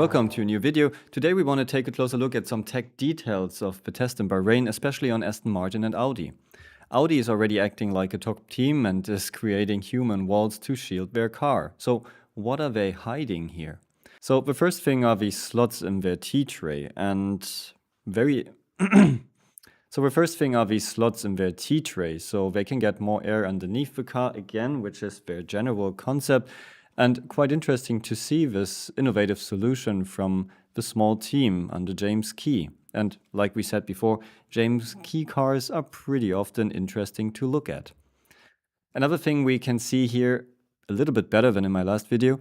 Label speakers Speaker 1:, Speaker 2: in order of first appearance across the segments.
Speaker 1: welcome to a new video. Today we want to take a closer look at some tech details of the test in Bahrain, especially on Aston Martin and Audi. Audi is already acting like a top team and is creating human walls to shield their car. So what are they hiding here? So the first thing are these slots in their T-tray and So the first thing are these slots in their T-tray, so they can get more air underneath the car again, which is their general concept. And quite interesting to see this innovative solution from the small team under James Key. And like we said before, James Key cars are pretty often interesting to look at. Another thing we can see here, a little bit better than in my last video,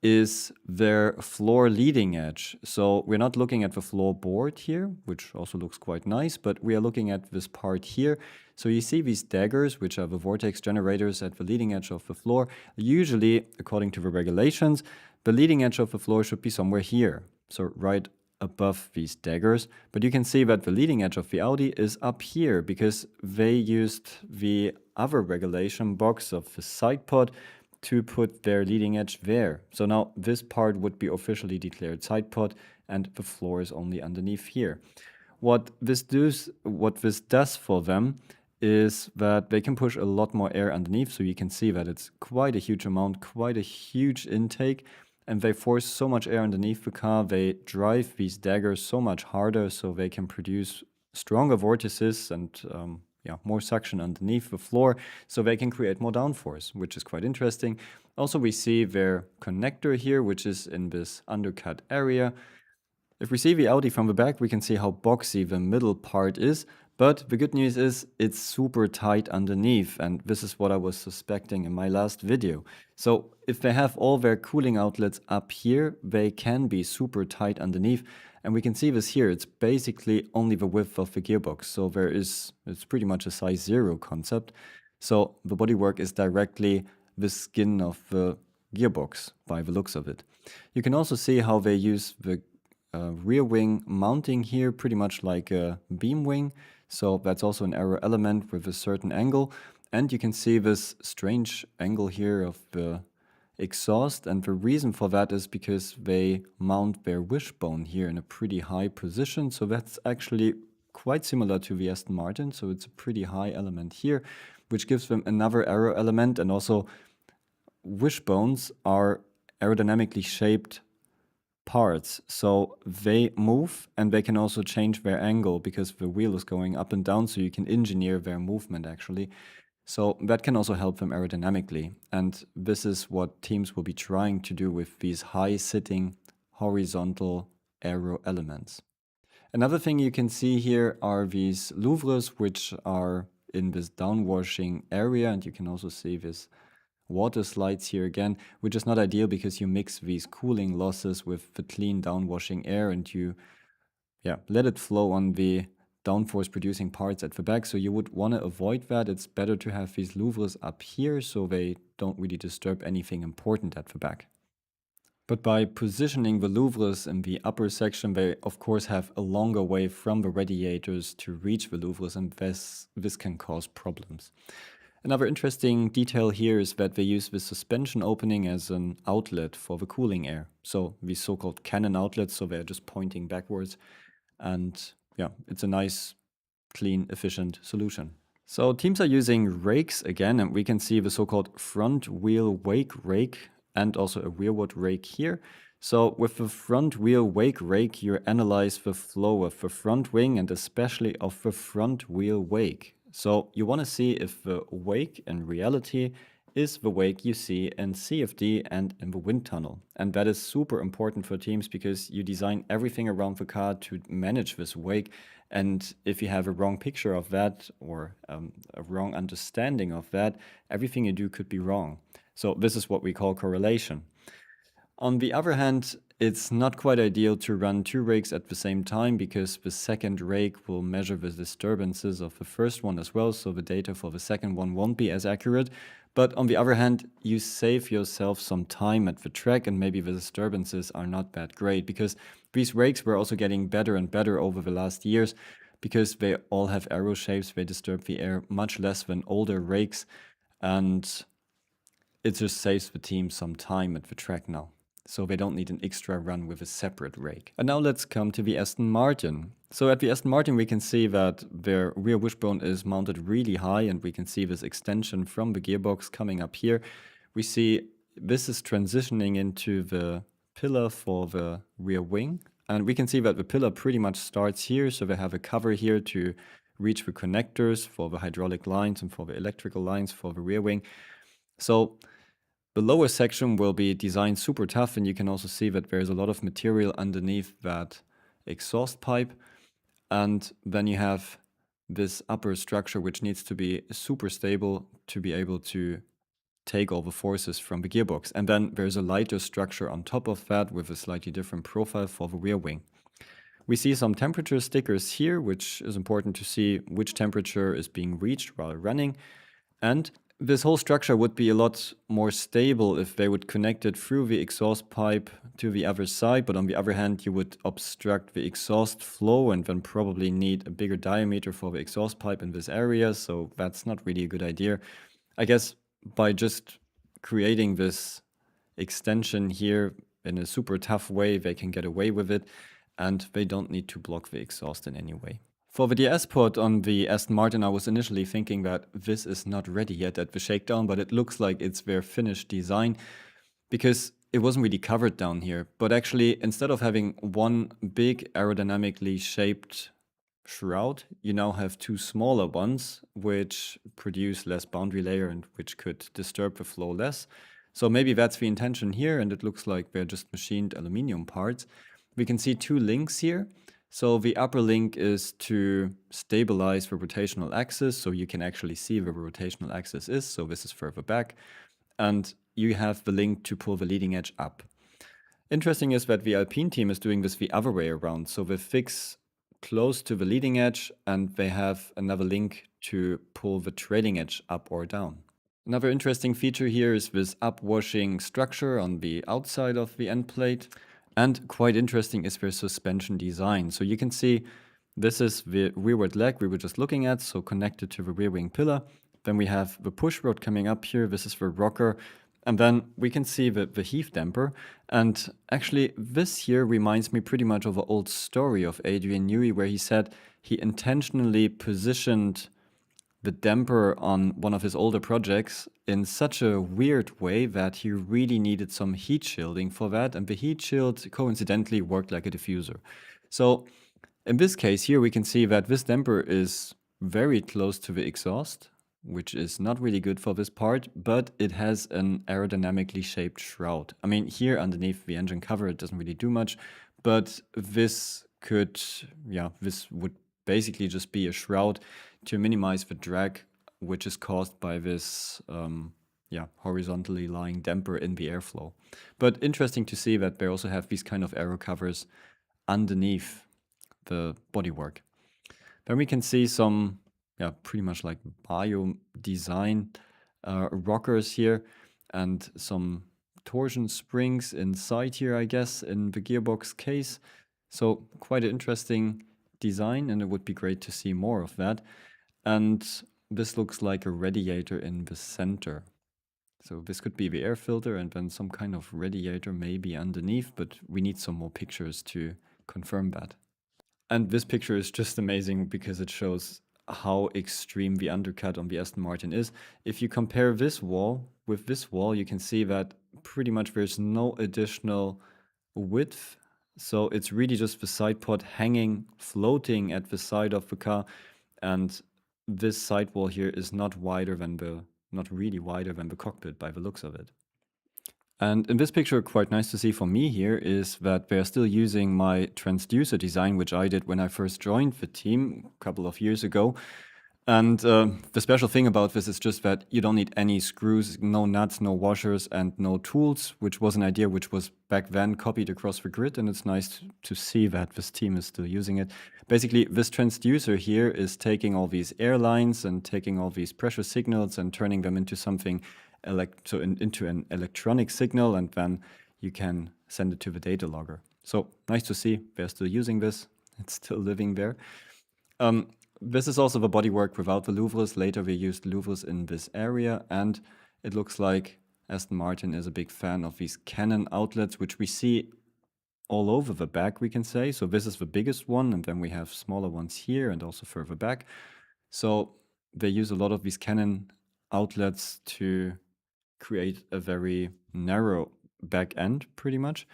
Speaker 1: is their floor leading edge. So we're not looking at the floorboard here, which also looks quite nice, but we are looking at this part here. So you see these daggers, which are the vortex generators at the leading edge of the floor. Usually, according to the regulations, the leading edge of the floor should be somewhere here, so right above these daggers. But you can see that the leading edge of the Audi is up here because they used the other regulation box of the side pod to put their leading edge there. So now this part would be officially declared side pod and the floor is only underneath here. What this does for them is that they can push a lot more air underneath. So you can see that it's quite a huge amount, quite a huge intake, and they force so much air underneath the car. They drive these daggers so much harder so they can produce stronger vortices and more suction underneath the floor, so they can create more downforce, which is quite interesting. Also, we see their connector here, which is in this undercut area. If we see the Audi from the back, we can see how boxy the middle part is, but the good news is it's super tight underneath, and this is what I was suspecting in my last video. So if they have all their cooling outlets up here, they can be super tight underneath. And we can see this here, it's basically only the width of the gearbox. So it's pretty much a size 0 concept. So the bodywork is directly the skin of the gearbox by the looks of it. You can also see how they use the rear wing mounting here, pretty much like a beam wing. So that's also an aero element with a certain angle. And you can see this strange angle here of the exhaust, and the reason for that is because they mount their wishbone here in a pretty high position. So that's actually quite similar to the Aston Martin. So it's a pretty high element here, which gives them another aero element. And also wishbones are aerodynamically shaped parts, so they move and they can also change their angle because the wheel is going up and down, so you can engineer their movement actually. So that can also help them aerodynamically, and this is what teams will be trying to do with these high-sitting horizontal aero elements. Another thing you can see here are these louvres, which are in this downwashing area, and you can also see this water slides here again, which is not ideal because you mix these cooling losses with the clean downwashing air and you let it flow on the downforce producing parts at the back. So you would want to avoid that. It's better to have these louvres up here so they don't really disturb anything important at the back. But by positioning the louvres in the upper section, they of course have a longer way from the radiators to reach the louvres, and this can cause problems. Another interesting detail here is that they use the suspension opening as an outlet for the cooling air. So these so-called cannon outlets, so they're just pointing backwards. And it's a nice, clean, efficient solution. So teams are using rakes again, and we can see the so-called front wheel wake rake and also a rearward rake here. So with the front wheel wake rake, you analyze the flow of the front wing and especially of the front wheel wake. So you want to see if the wake in reality is the wake you see in CFD and in the wind tunnel. And that is super important for teams because you design everything around the car to manage this wake. And if you have a wrong picture of that or a wrong understanding of that, everything you do could be wrong. So this is what we call correlation. On the other hand, it's not quite ideal to run two rakes at the same time because the second rake will measure the disturbances of the first one as well, so the data for the second one won't be as accurate. But on the other hand, you save yourself some time at the track and maybe the disturbances are not that great because these rakes were also getting better and better over the last years because they all have arrow shapes, they disturb the air much less than older rakes, and it just saves the team some time at the track now. so they don't need an extra run with a separate rake. And now let's come to the Aston Martin. So at the Aston Martin, we can see that their rear wishbone is mounted really high, and we can see this extension from the gearbox coming up here. We see this is transitioning into the pillar for the rear wing. And we can see that the pillar pretty much starts here. So they have a cover here to reach the connectors for the hydraulic lines and for the electrical lines for the rear wing. So the lower section will be designed super tough, and you can also see that there's a lot of material underneath that exhaust pipe. And then you have this upper structure, which needs to be super stable to be able to take all the forces from the gearbox. And then there's a lighter structure on top of that with a slightly different profile for the rear wing. We see some temperature stickers here, which is important to see which temperature is being reached while running. And this whole structure would be a lot more stable if they would connect it through the exhaust pipe to the other side. But on the other hand, you would obstruct the exhaust flow and then probably need a bigger diameter for the exhaust pipe in this area. So that's not really a good idea. I guess by just creating this extension here in a super tough way, they can get away with it, and they don't need to block the exhaust in any way. For the DS port on the Aston Martin, I was initially thinking that this is not ready yet at the shakedown, but it looks like it's their finished design because it wasn't really covered down here. But actually, instead of having one big aerodynamically shaped shroud, you now have two smaller ones, which produce less boundary layer and which could disturb the flow less. So maybe that's the intention here, and it looks like they're just machined aluminium parts. We can see two links here. So the upper link is to stabilize the rotational axis, so you can actually see where the rotational axis is. So this is further back. And you have the link to pull the leading edge up. Interesting is that the Alpine team is doing this the other way around. So they fix close to the leading edge, and they have another link to pull the trailing edge up or down. Another interesting feature here is this upwashing structure on the outside of the end plate. And quite interesting is their suspension design. So you can see this is the rearward leg we were just looking at, so connected to the rear wing pillar. Then we have the push rod coming up here. This is the rocker. And then we can see the heave damper. And actually, this here reminds me pretty much of an old story of Adrian Newey, where he said he intentionally positioned the damper on one of his older projects in such a weird way that he really needed some heat shielding for that, and the heat shield coincidentally worked like a diffuser. So in this case here we can see that this damper is very close to the exhaust, which is not really good for this part, but it has an aerodynamically shaped shroud. I mean, here underneath the engine cover it doesn't really do much, but this would basically just be a shroud to minimize the drag which is caused by this horizontally lying damper in the airflow. But interesting to see that they also have these kind of aero covers underneath the bodywork. Then we can see some pretty much like bio design rockers here and some torsion springs inside here, I guess, in the gearbox case. So quite an interesting design, and it would be great to see more of that. And this looks like a radiator in the center. So this could be the air filter and then some kind of radiator maybe underneath, but we need some more pictures to confirm that. And this picture is just amazing because it shows how extreme the undercut on the Aston Martin is. If you compare this wall with this wall, you can see that pretty much there's no additional width. So it's really just the side pod hanging, floating at the side of the car. And this sidewall here is not really wider than the cockpit by the looks of it. And in this picture, quite nice to see for me here is that they're still using my transducer design, which I did when I first joined the team a couple of years ago. And the special thing about this is just that you don't need any screws, no nuts, no washers, and no tools, which was an idea which was back then copied across the grid. And it's nice to see that this team is still using it. Basically, this transducer here is taking all these air lines and taking all these pressure signals and turning them into something into an electronic signal, and then you can send it to the data logger. So nice to see they're still using this. It's still living there. This is also the bodywork without the louvres. Later we used louvres in this area, and it looks like Aston Martin is a big fan of these cannon outlets, which we see all over the back, we can say. So this is the biggest one, and then we have smaller ones here and also further back. So they use a lot of these cannon outlets to create a very narrow back end, pretty much.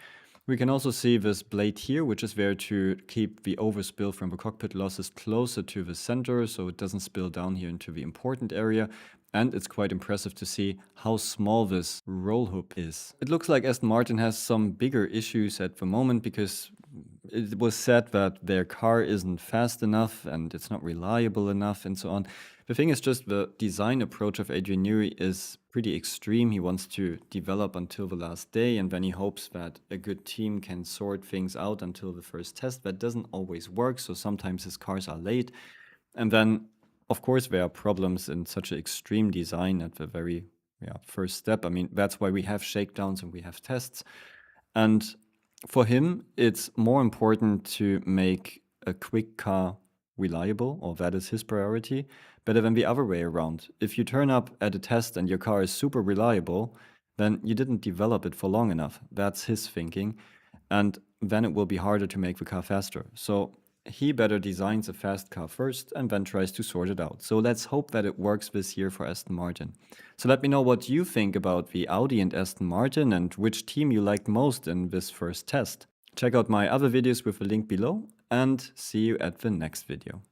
Speaker 1: We can also see this blade here, which is there to keep the overspill from the cockpit losses closer to the center, so it doesn't spill down here into the important area. And it's quite impressive to see how small this roll hoop is. It looks like Aston Martin has some bigger issues at the moment because it was said that their car isn't fast enough and it's not reliable enough and so on. The thing is just the design approach of Adrian Newey is pretty extreme. He wants to develop until the last day, and then he hopes that a good team can sort things out until the first test. That doesn't always work, so sometimes his cars are late. And then, of course, there are problems in such an extreme design at the very first step. I mean, that's why we have shakedowns and we have tests. And for him, it's more important to make a quick car reliable, or that is his priority, better than the other way around. If you turn up at a test and your car is super reliable, then you didn't develop it for long enough. That's his thinking. And then it will be harder to make the car faster. So he better designs a fast car first and then tries to sort it out. So let's hope that it works this year for Aston Martin. So let me know what you think about the Audi and Aston Martin and which team you liked most in this first test. Check out my other videos with the link below and see you at the next video.